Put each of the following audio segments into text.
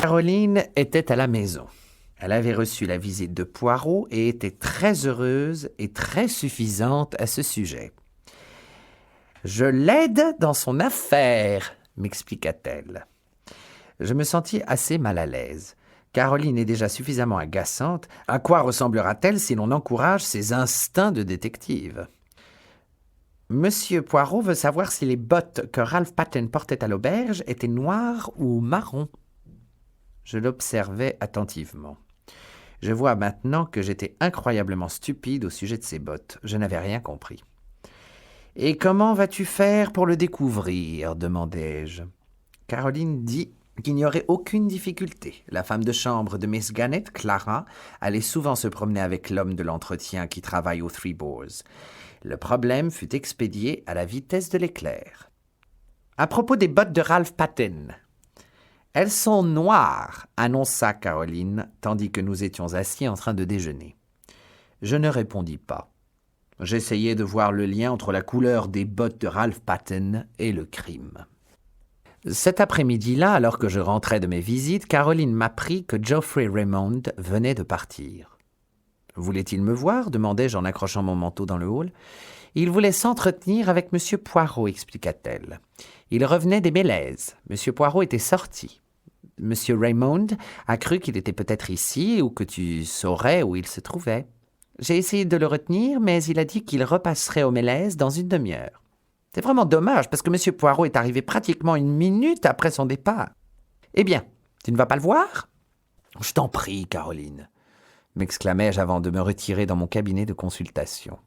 Caroline était à la maison. Elle avait reçu la visite de Poirot et était très heureuse et très suffisante à ce sujet. « Je l'aide dans son affaire », m'expliqua-t-elle. Je me sentis assez mal à l'aise. Caroline est déjà suffisamment agaçante. À quoi ressemblera-t-elle si l'on encourage ses instincts de détective ? Monsieur Poirot veut savoir si les bottes que Ralph Patten portait à l'auberge étaient noires ou marron. Je l'observais attentivement. Je vois maintenant que j'étais incroyablement stupide au sujet de ces bottes. Je n'avais rien compris. « Et comment vas-tu faire pour le découvrir ?» demandai-je. Caroline dit qu'il n'y aurait aucune difficulté. La femme de chambre de Miss Gannett, Clara, allait souvent se promener avec l'homme de l'entretien qui travaille aux Three Boars. Le problème fut expédié à la vitesse de l'éclair. À propos des bottes de Ralph Patten, « Elles sont noires », annonça Caroline, tandis que nous étions assis en train de déjeuner. Je ne répondis pas. J'essayais de voir le lien entre la couleur des bottes de Ralph Patten et le crime. Cet après-midi-là, alors que je rentrais de mes visites, Caroline m'apprit que Geoffrey Raymond venait de partir. « Voulait-il me voir ?» demandai-je en accrochant mon manteau dans le hall. « Il voulait s'entretenir avec M. Poirot », expliqua-t-elle. « Il revenait des Mélèzes. M. Poirot était sorti. M. Raymond a cru qu'il était peut-être ici ou que tu saurais où il se trouvait. J'ai essayé de le retenir, mais il a dit qu'il repasserait aux Mélèzes dans une demi-heure. C'est vraiment dommage, parce que M. Poirot est arrivé pratiquement une minute après son départ. Eh bien, tu ne vas pas le voir ? » « Je t'en prie, Caroline » m'exclamai-je avant de me retirer dans mon cabinet de consultation.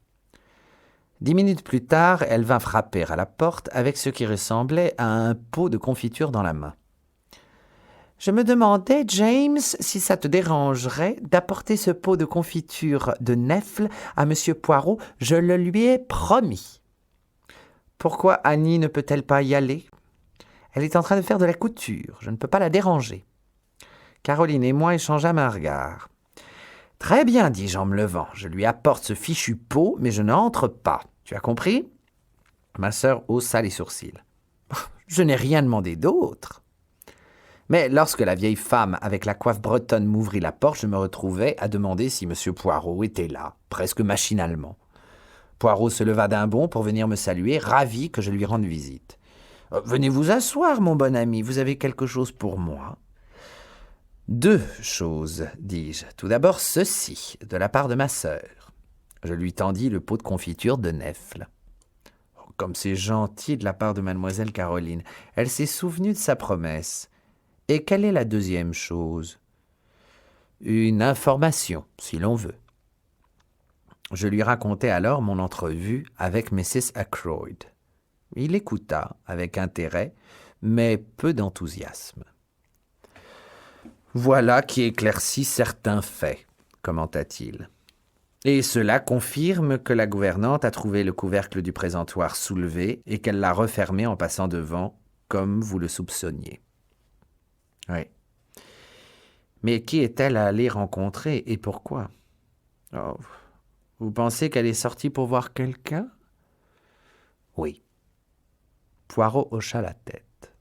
10 minutes plus tard, elle vint frapper à la porte avec ce qui ressemblait à un pot de confiture dans la main. « Je me demandais, James, si ça te dérangerait d'apporter ce pot de confiture de Nèfles à M. Poirot. Je le lui ai promis. » « Pourquoi Annie ne peut-elle pas y aller ? Elle est en train de faire de la couture. Je ne peux pas la déranger. » Caroline et moi échangeâmes un regard. « Très bien, dis-je en me levant. Je lui apporte ce fichu pot, mais je n'entre pas. Tu as compris ?» Ma sœur haussa les sourcils. « Je n'ai rien demandé d'autre. » Mais lorsque la vieille femme avec la coiffe bretonne m'ouvrit la porte, je me retrouvai à demander si M. Poirot était là, presque machinalement. Poirot se leva d'un bond pour venir me saluer, ravi que je lui rende visite. « Venez vous asseoir, mon bon ami, vous avez quelque chose pour moi ?» « 2 choses, dis-je. Tout d'abord ceci, de la part de ma sœur. » Je lui tendis le pot de confiture de Nèfles. « Comme c'est gentil de la part de mademoiselle Caroline. Elle s'est souvenue de sa promesse. Et quelle est la deuxième chose ? » « Une information, si l'on veut. » Je lui racontai alors mon entrevue avec Mrs. Ackroyd. Il écouta avec intérêt, mais peu d'enthousiasme. « Voilà qui éclaircit certains faits, » commenta-t-il. « Et cela confirme que la gouvernante a trouvé le couvercle du présentoir soulevé et qu'elle l'a refermé en passant devant, comme vous le soupçonniez. » « Oui. Mais qui est-elle allée rencontrer et pourquoi ? Oh, vous pensez qu'elle est sortie pour voir quelqu'un ? » ?»« Oui. » Poirot hocha la tête.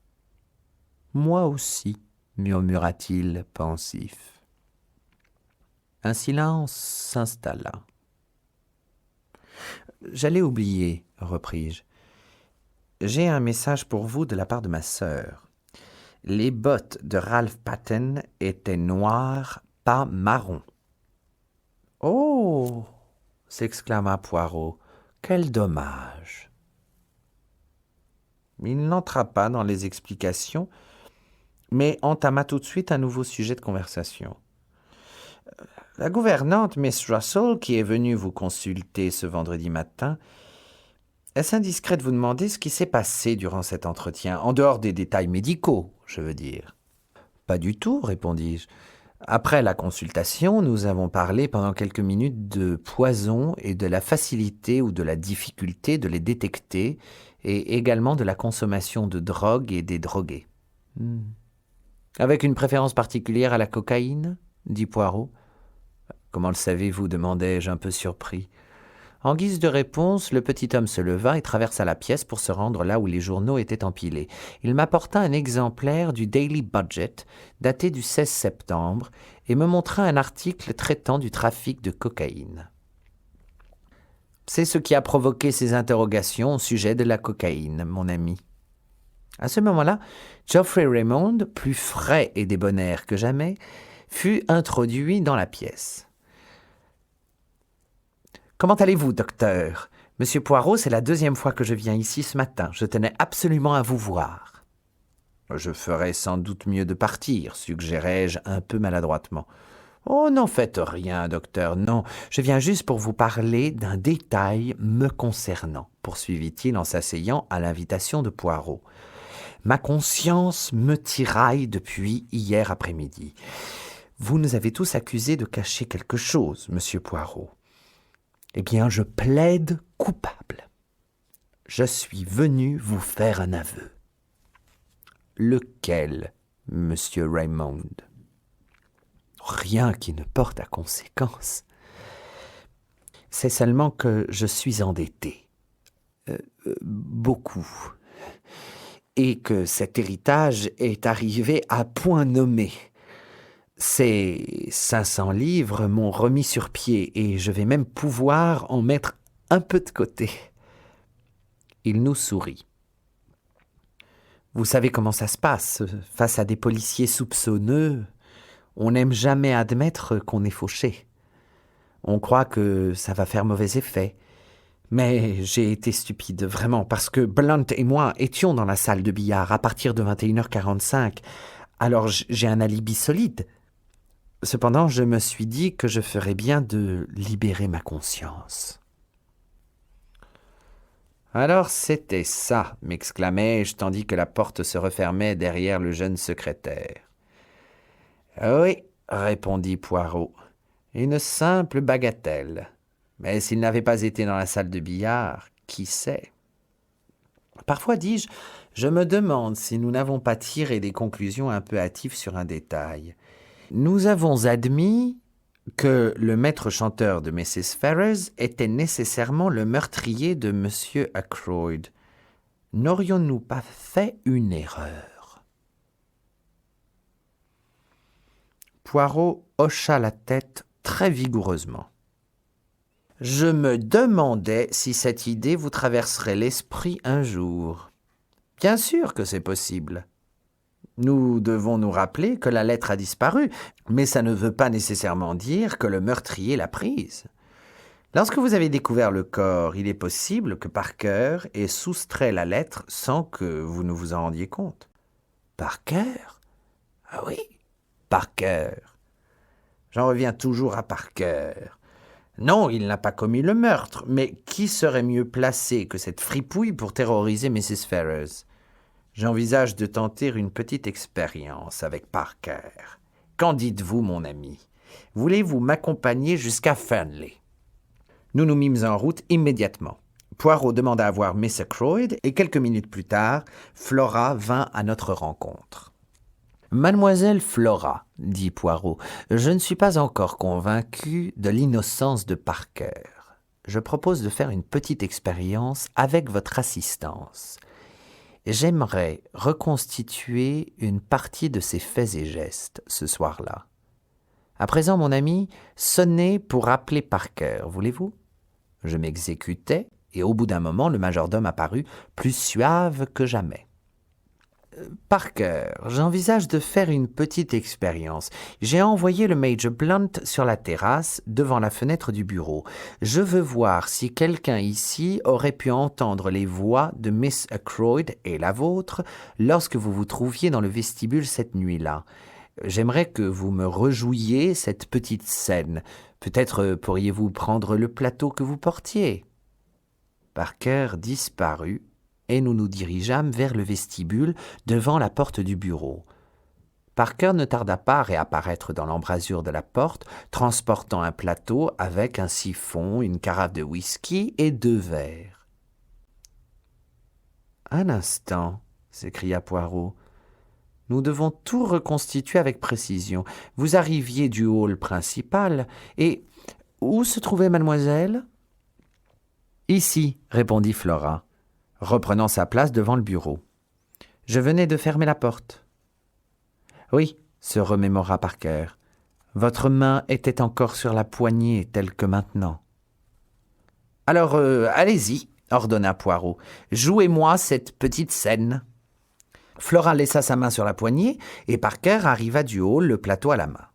« Moi aussi, » murmura-t-il pensif. Un silence s'installa. « J'allais oublier, » repris-je. « J'ai un message pour vous de la part de ma sœur. Les bottes de Ralph Patten étaient noires, pas marron. »« Oh !» s'exclama Poirot. « Quel dommage !» Il n'entra pas dans les explications, mais entama tout de suite un nouveau sujet de conversation. « La gouvernante, Miss Russell, qui est venue vous consulter ce vendredi matin, est-ce indiscret de vous demander ce qui s'est passé durant cet entretien, en dehors des détails médicaux, je veux dire ?»« Pas du tout, » répondis-je. « Après la consultation, nous avons parlé pendant quelques minutes de poison et de la facilité ou de la difficulté de les détecter, et également de la consommation de drogue et des drogués. »« Avec une préférence particulière à la cocaïne ?» dit Poirot. « Comment le savez-vous ? demandai-je un peu surpris. » En guise de réponse, le petit homme se leva et traversa la pièce pour se rendre là où les journaux étaient empilés. Il m'apporta un exemplaire du Daily Budget, daté du 16 septembre, et me montra un article traitant du trafic de cocaïne. C'est ce qui a provoqué ces interrogations au sujet de la cocaïne, mon ami. À ce moment-là, Geoffrey Raymond, plus frais et débonnaire que jamais, fut introduit dans la pièce. « Comment allez-vous, docteur ? Monsieur Poirot, c'est la 2e fois que je viens ici ce matin. Je tenais absolument à vous voir. »« Je ferais sans doute mieux de partir, suggérai-je un peu maladroitement. »« Oh, n'en faites rien, docteur, non. Je viens juste pour vous parler d'un détail me concernant, poursuivit-il en s'asseyant à l'invitation de Poirot. Ma conscience me tiraille depuis hier après-midi. Vous nous avez tous accusés de cacher quelque chose, monsieur Poirot. Eh bien, je plaide coupable. Je suis venu vous faire un aveu. Lequel, monsieur Raymond? Rien qui ne porte à conséquence. C'est seulement que je suis endetté. Beaucoup. Et que cet héritage est arrivé à point nommé. Ces 500 livres m'ont remis sur pied et je vais même pouvoir en mettre un peu de côté. Il nous sourit. Vous savez comment ça se passe. Face à des policiers soupçonneux, on n'aime jamais admettre qu'on est fauché. On croit que ça va faire mauvais effet. Mais j'ai été stupide, vraiment, parce que Blunt et moi étions dans la salle de billard à partir de 21h45. Alors j'ai un alibi solide. Cependant, je me suis dit que je ferais bien de libérer ma conscience. « Alors c'était ça, m'exclamai-je, tandis que la porte se refermait derrière le jeune secrétaire. « Oui, répondit Poirot, une simple bagatelle. Mais s'il n'avait pas été dans la salle de billard, qui sait? Parfois, dis-je, je me demande si nous n'avons pas tiré des conclusions un peu hâtives sur un détail. Nous avons admis que le maître chanteur de Mrs. Ferrers était nécessairement le meurtrier de M. Ackroyd. N'aurions-nous pas fait une erreur? » Poirot hocha la tête très vigoureusement. « Je me demandais si cette idée vous traverserait l'esprit un jour. Bien sûr que c'est possible. Nous devons nous rappeler que la lettre a disparu, mais ça ne veut pas nécessairement dire que le meurtrier l'a prise. Lorsque vous avez découvert le corps, il est possible que Parker ait soustrait la lettre sans que vous ne vous en rendiez compte. »« Parker ? Ah oui, Parker. J'en reviens toujours à Parker. Non, il n'a pas commis le meurtre, mais qui serait mieux placé que cette fripouille pour terroriser Mrs. Ferrers ? J'envisage de tenter une petite expérience avec Parker. Qu'en dites-vous, mon ami? Voulez-vous m'accompagner jusqu'à Fernley? » Nous nous mîmes en route immédiatement. Poirot demanda à voir Miss Ackroyd et quelques minutes plus tard, Flora vint à notre rencontre. « Mademoiselle Flora, dit Poirot, je ne suis pas encore convaincu de l'innocence de Parker. Je propose de faire une petite expérience avec votre assistance. J'aimerais reconstituer une partie de ses faits et gestes ce soir-là. À présent, mon ami, sonnez pour appeler Parker, voulez-vous ? » Je m'exécutais, et au bout d'un moment, le majordome apparut, plus suave que jamais. « Parker, j'envisage de faire une petite expérience. J'ai envoyé le Major Blunt sur la terrasse, devant la fenêtre du bureau. Je veux voir si quelqu'un ici aurait pu entendre les voix de Miss Ackroyd et la vôtre lorsque vous vous trouviez dans le vestibule cette nuit-là. J'aimerais que vous me rejouiez cette petite scène. Peut-être pourriez-vous prendre le plateau que vous portiez. » Parker disparut et nous nous dirigeâmes vers le vestibule devant la porte du bureau. Parker ne tarda pas à réapparaître dans l'embrasure de la porte, transportant un plateau avec un siphon, une carafe de whisky et 2 verres. « Un instant, » s'écria Poirot. « Nous devons tout reconstituer avec précision. Vous arriviez du hall principal, et où se trouvait mademoiselle ? » Ici, répondit Flora, reprenant sa place devant le bureau. Je venais de fermer la porte. Oui, se remémora Parker. Votre main était encore sur la poignée, telle que maintenant. Alors, allez-y, ordonna Poirot. Jouez-moi cette petite scène. Flora laissa sa main sur la poignée et Parker arriva du hall, le plateau à la main.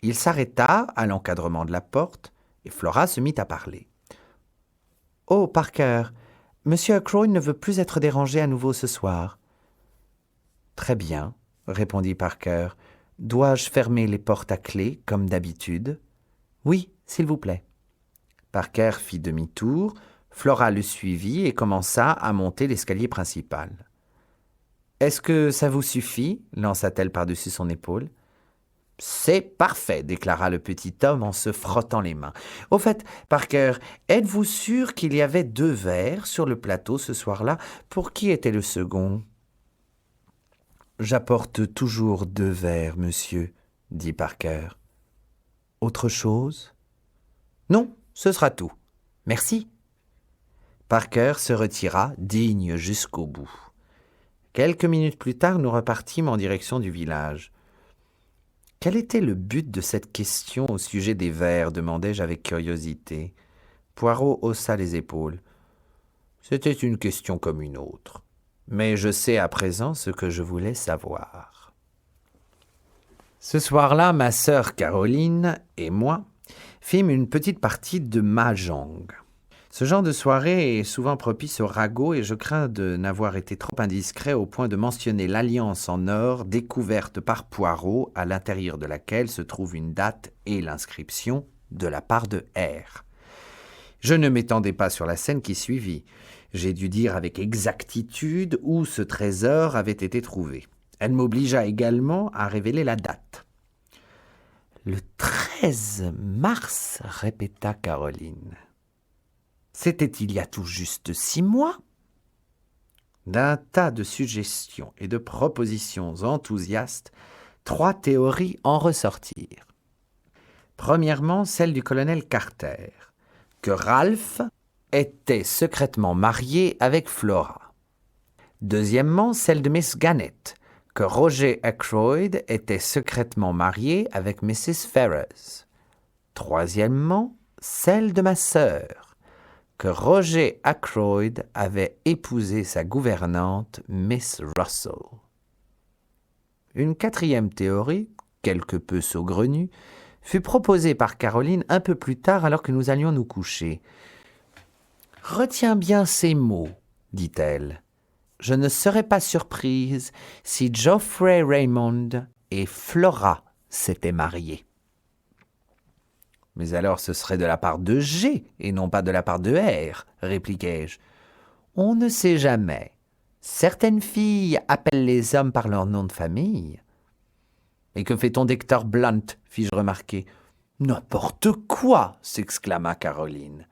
Il s'arrêta à l'encadrement de la porte et Flora se mit à parler. « Oh, Parker, Monsieur Ackroyd ne veut plus être dérangé à nouveau ce soir. »« Très bien, » répondit Parker. « Dois-je fermer les portes à clé, comme d'habitude ?»« Oui, s'il vous plaît. » Parker fit demi-tour, Flora le suivit et commença à monter l'escalier principal. « Est-ce que ça vous suffit ?» lança-t-elle par-dessus son épaule. « C'est parfait, » déclara le petit homme en se frottant les mains. « Au fait, Parker, êtes-vous sûr qu'il y avait 2 verres sur le plateau ce soir-là? Pour qui était le second ?»« J'apporte toujours 2 verres, monsieur, » dit Parker. « Autre chose ?»« Non, ce sera tout. Merci. » Parker se retira, digne jusqu'au bout. Quelques minutes plus tard, nous repartîmes en direction du village. « Quel était le but de cette question au sujet des verres ?» demandai-je avec curiosité. Poirot haussa les épaules. « C'était une question comme une autre. Mais je sais à présent ce que je voulais savoir. » Ce soir-là, ma sœur Caroline et moi fîmes une petite partie de mahjong. Ce genre de soirée est souvent propice au ragot et je crains de n'avoir été trop indiscret au point de mentionner l'alliance en or découverte par Poirot, à l'intérieur de laquelle se trouve une date et l'inscription de la part de R. Je ne m'étendais pas sur la scène qui suivit. J'ai dû dire avec exactitude où ce trésor avait été trouvé. Elle m'obligea également à révéler la date. « Le 13 mars, répéta Caroline. C'était il y a tout juste 6 mois. D'un tas de suggestions et de propositions enthousiastes, 3 théories en ressortirent. Premièrement, celle du colonel Carter, que Ralph était secrètement marié avec Flora. Deuxièmement, celle de Miss Gannett, que Roger Ackroyd était secrètement marié avec Mrs. Ferrars. Troisièmement, celle de ma sœur, que Roger Ackroyd avait épousé sa gouvernante, Miss Russell. Une 4e théorie, quelque peu saugrenue, fut proposée par Caroline un peu plus tard alors que nous allions nous coucher. « Retiens bien ces mots, dit-elle. Je ne serais pas surprise si Geoffrey Raymond et Flora s'étaient mariés. » « Mais alors ce serait de la part de G et non pas de la part de R, répliquai-je. On ne sait jamais. Certaines filles appellent les hommes par leur nom de famille. Et que fait-on d'Hector Blunt, fis-je remarquer. N'importe quoi, s'exclama Caroline.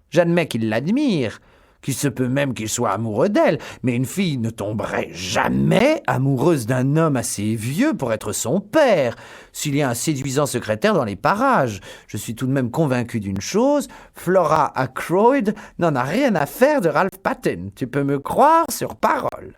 J'admets qu'il l'admire, qu'il se peut même qu'il soit amoureux d'elle, mais une fille ne tomberait jamais amoureuse d'un homme assez vieux pour être son père, s'il y a un séduisant secrétaire dans les parages. Je suis tout de même convaincu d'une chose, Flora Ackroyd n'en a rien à faire de Ralph Patten. Tu peux me croire sur parole.